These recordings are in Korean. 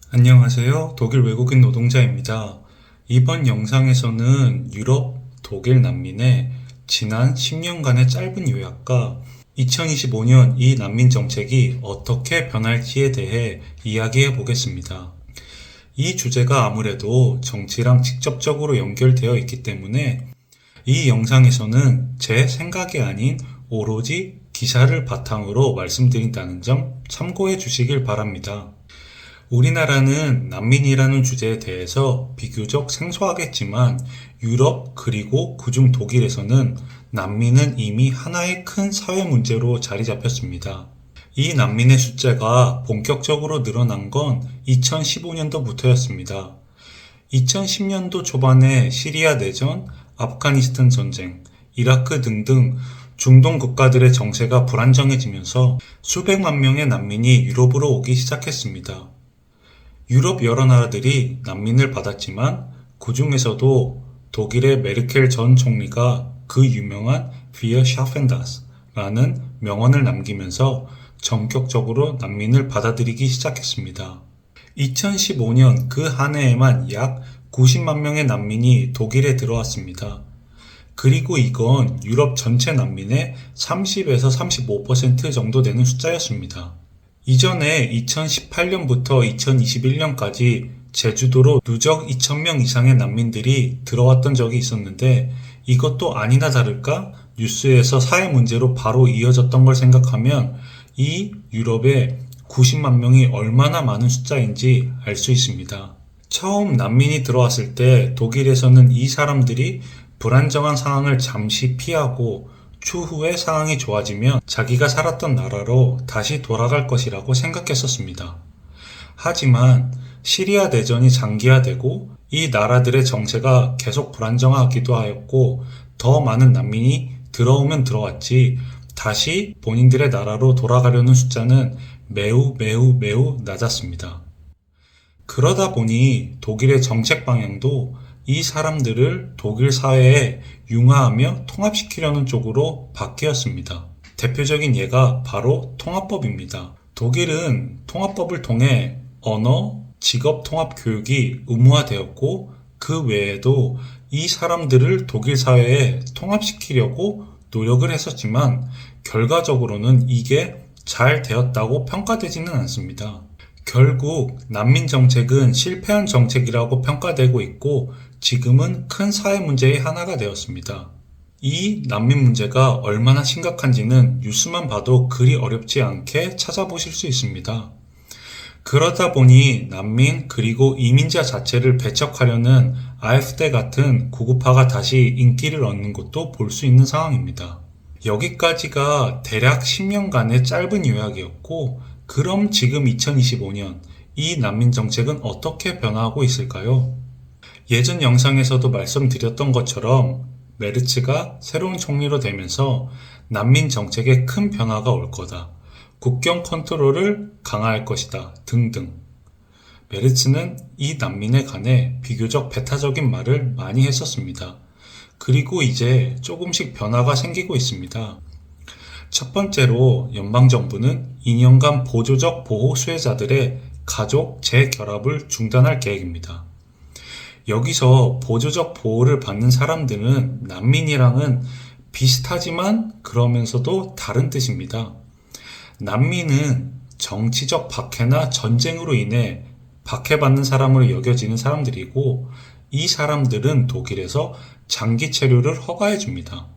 안녕하세요. 독일 외국인 노동자입니다. 이번 영상에서는 유럽, 독일 난민의 지난 10년간의 짧은 요약과 2025년 이 난민 정책이 어떻게 변할지에 대해 이야기해 보겠습니다. 이 주제가 아무래도 정치랑 직접적으로 연결되어 있기 때문에 이 영상에서는 제 생각이 아닌 오로지 기사를 바탕으로 말씀드린다는 점 참고해 주시길 바랍니다. 우리나라는 난민이라는 주제에 대해서 비교적 생소하겠지만 유럽 그리고 그중 독일에서는 난민은 이미 하나의 큰 사회 문제로 자리 잡혔습니다. 이 난민의 숫자가 본격적으로 늘어난 건 2015년도부터였습니다. 2010년도 초반에 시리아 내전, 아프가니스탄 전쟁, 이라크 등등 중동 국가들의 정세가 불안정해지면서 수백만 명의 난민이 유럽으로 오기 시작했습니다. 유럽 여러 나라들이 난민을 받았지만 그 중에서도 독일의 메르켈 전 총리가 그 유명한 Wir schaffen das라는 명언을 남기면서 전격적으로 난민을 받아들이기 시작했습니다. 2015년 그 한 해에만 약 90만 명의 난민이 독일에 들어왔습니다. 그리고 이건 유럽 전체 난민의 30에서 35% 정도 되는 숫자였습니다. 이전에 2018년부터 2021년까지 제주도로 누적 2,000명 이상의 난민들이 들어왔던 적이 있었는데 이것도 아니나 다를까 뉴스에서 사회 문제로 바로 이어졌던 걸 생각하면 이 유럽의 90만 명이 얼마나 많은 숫자인지 알 수 있습니다. 처음 난민이 들어왔을 때 독일에서는 이 사람들이 불안정한 상황을 잠시 피하고 추후에 상황이 좋아지면 자기가 살았던 나라로 다시 돌아갈 것이라고 생각했었습니다. 하지만 시리아 내전이 장기화되고 이 나라들의 정세가 계속 불안정하기도 하였고 더 많은 난민이 들어오면 들어왔지 다시 본인들의 나라로 돌아가려는 숫자는 매우 낮았습니다. 그러다 보니 독일의 정책 방향도 이 사람들을 독일 사회에 융화하며 통합시키려는 쪽으로 바뀌었습니다. 대표적인 예가 바로 통합법입니다. 독일은 통합법을 통해 언어, 직업 통합 교육이 의무화되었고 그 외에도 이 사람들을 독일 사회에 통합시키려고 노력을 했었지만 결과적으로는 이게 잘 되었다고 평가되지는 않습니다. 결국 난민 정책은 실패한 정책이라고 평가되고 있고 지금은 큰 사회 문제의 하나가 되었습니다. 이 난민 문제가 얼마나 심각한지는 뉴스만 봐도 그리 어렵지 않게 찾아보실 수 있습니다. 그러다 보니 난민 그리고 이민자 자체를 배척하려는 AfD 같은 구구파가 다시 인기를 얻는 것도 볼 수 있는 상황입니다. 여기까지가 대략 10년간의 짧은 요약이었고 그럼 지금 2025년 이 난민 정책은 어떻게 변화하고 있을까요? 예전 영상에서도 말씀드렸던 것처럼 메르츠가 새로운 총리로 되면서 난민 정책에 큰 변화가 올 거다. 국경 컨트롤을 강화할 것이다. 등등. 메르츠는 이 난민에 관해 비교적 배타적인 말을 많이 했었습니다. 그리고 이제 조금씩 변화가 생기고 있습니다. 첫 번째로 연방정부는 2년간 보조적 보호 수혜자들의 가족 재결합을 중단할 계획입니다. 여기서 보조적 보호를 받는 사람들은 난민이랑은 비슷하지만 그러면서도 다른 뜻입니다. 난민은 정치적 박해나 전쟁으로 인해 박해받는 사람으로 여겨지는 사람들이고 이 사람들은 독일에서 장기 체류를 허가해 줍니다.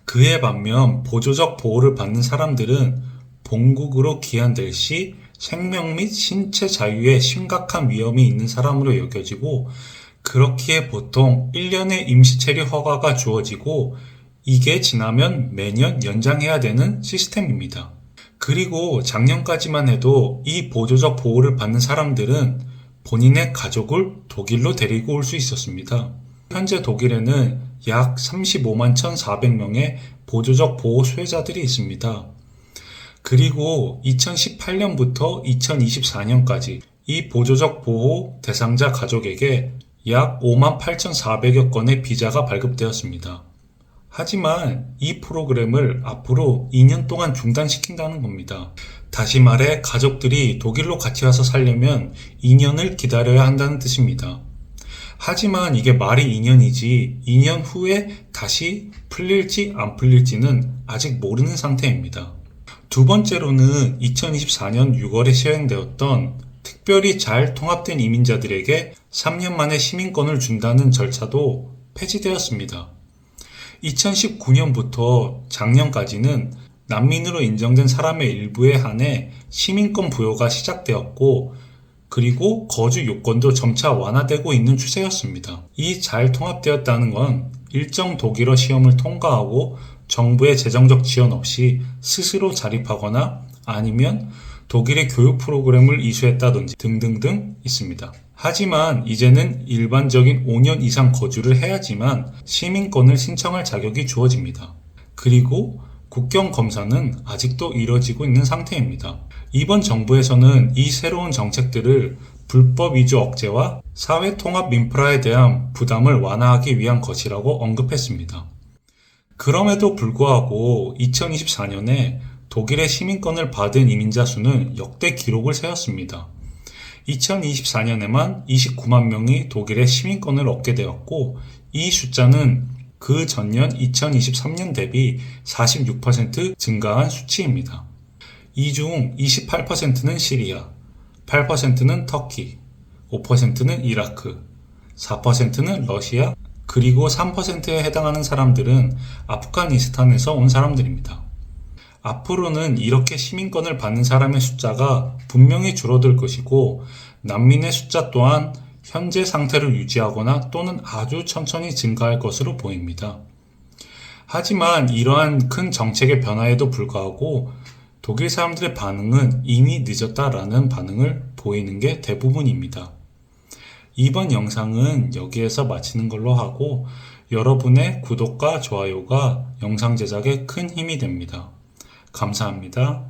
그에 반면 보조적 보호를 받는 사람들은 본국으로 귀환될 시 생명 및 신체 자유에 심각한 위험이 있는 사람으로 여겨지고 그렇기에 보통 1년의 임시 체류 허가가 주어지고 이게 지나면 매년 연장해야 되는 시스템입니다. 그리고 작년까지만 해도 이 보조적 보호를 받는 사람들은 본인의 가족을 독일로 데리고 올 수 있었습니다. 현재 독일에는 약 35만 1,400명의 보조적 보호 수혜자들이 있습니다. 그리고 2018년부터 2024년까지 이 보조적 보호 대상자 가족에게 약 5만 8,400여 건의 비자가 발급되었습니다. 하지만 이 프로그램을 앞으로 2년 동안 중단시킨다는 겁니다. 다시 말해 가족들이 독일로 같이 와서 살려면 2년을 기다려야 한다는 뜻입니다. 하지만 이게 말이 2년이지 2년 후에 다시 풀릴지 안 풀릴지는 아직 모르는 상태입니다. 두 번째로는 2024년 6월에 시행되었던 특별히 잘 통합된 이민자들에게 3년 만에 시민권을 준다는 절차도 폐지되었습니다. 2019년부터 작년까지는 난민으로 인정된 사람의 일부에 한해 시민권 부여가 시작되었고, 그리고 거주 요건도 점차 완화되고 있는 추세였습니다. 이 잘 통합되었다는 건 일정 독일어 시험을 통과하고 정부의 재정적 지원 없이 스스로 자립하거나 아니면 독일의 교육 프로그램을 이수했다든지 등등등 있습니다. 하지만 이제는 일반적인 5년 이상 거주를 해야지만 시민권을 신청할 자격이 주어집니다. 그리고 국경 검사는 아직도 이뤄지고 있는 상태입니다. 이번 정부에서는 이 새로운 정책들을 불법 이주 억제와 사회 통합 인프라에 대한 부담을 완화하기 위한 것이라고 언급했습니다. 그럼에도 불구하고 2024년에 독일의 시민권을 받은 이민자 수는 역대 기록을 세웠습니다. 2024년에만 29만 명이 독일의 시민권을 얻게 되었고, 이 숫자는 그 전년 2023년 대비 46% 증가한 수치입니다. 이 중 28%는 시리아, 8%는 터키, 5%는 이라크, 4%는 러시아, 그리고 3%에 해당하는 사람들은 아프가니스탄에서 온 사람들입니다. 앞으로는 이렇게 시민권을 받는 사람의 숫자가 분명히 줄어들 것이고, 난민의 숫자 또한 현재 상태를 유지하거나 또는 아주 천천히 증가할 것으로 보입니다. 하지만 이러한 큰 정책의 변화에도 불구하고 독일 사람들의 반응은 이미 늦었다라는 반응을 보이는 게 대부분입니다. 이번 영상은 여기에서 마치는 걸로 하고, 여러분의 구독과 좋아요가 영상 제작에 큰 힘이 됩니다. 감사합니다.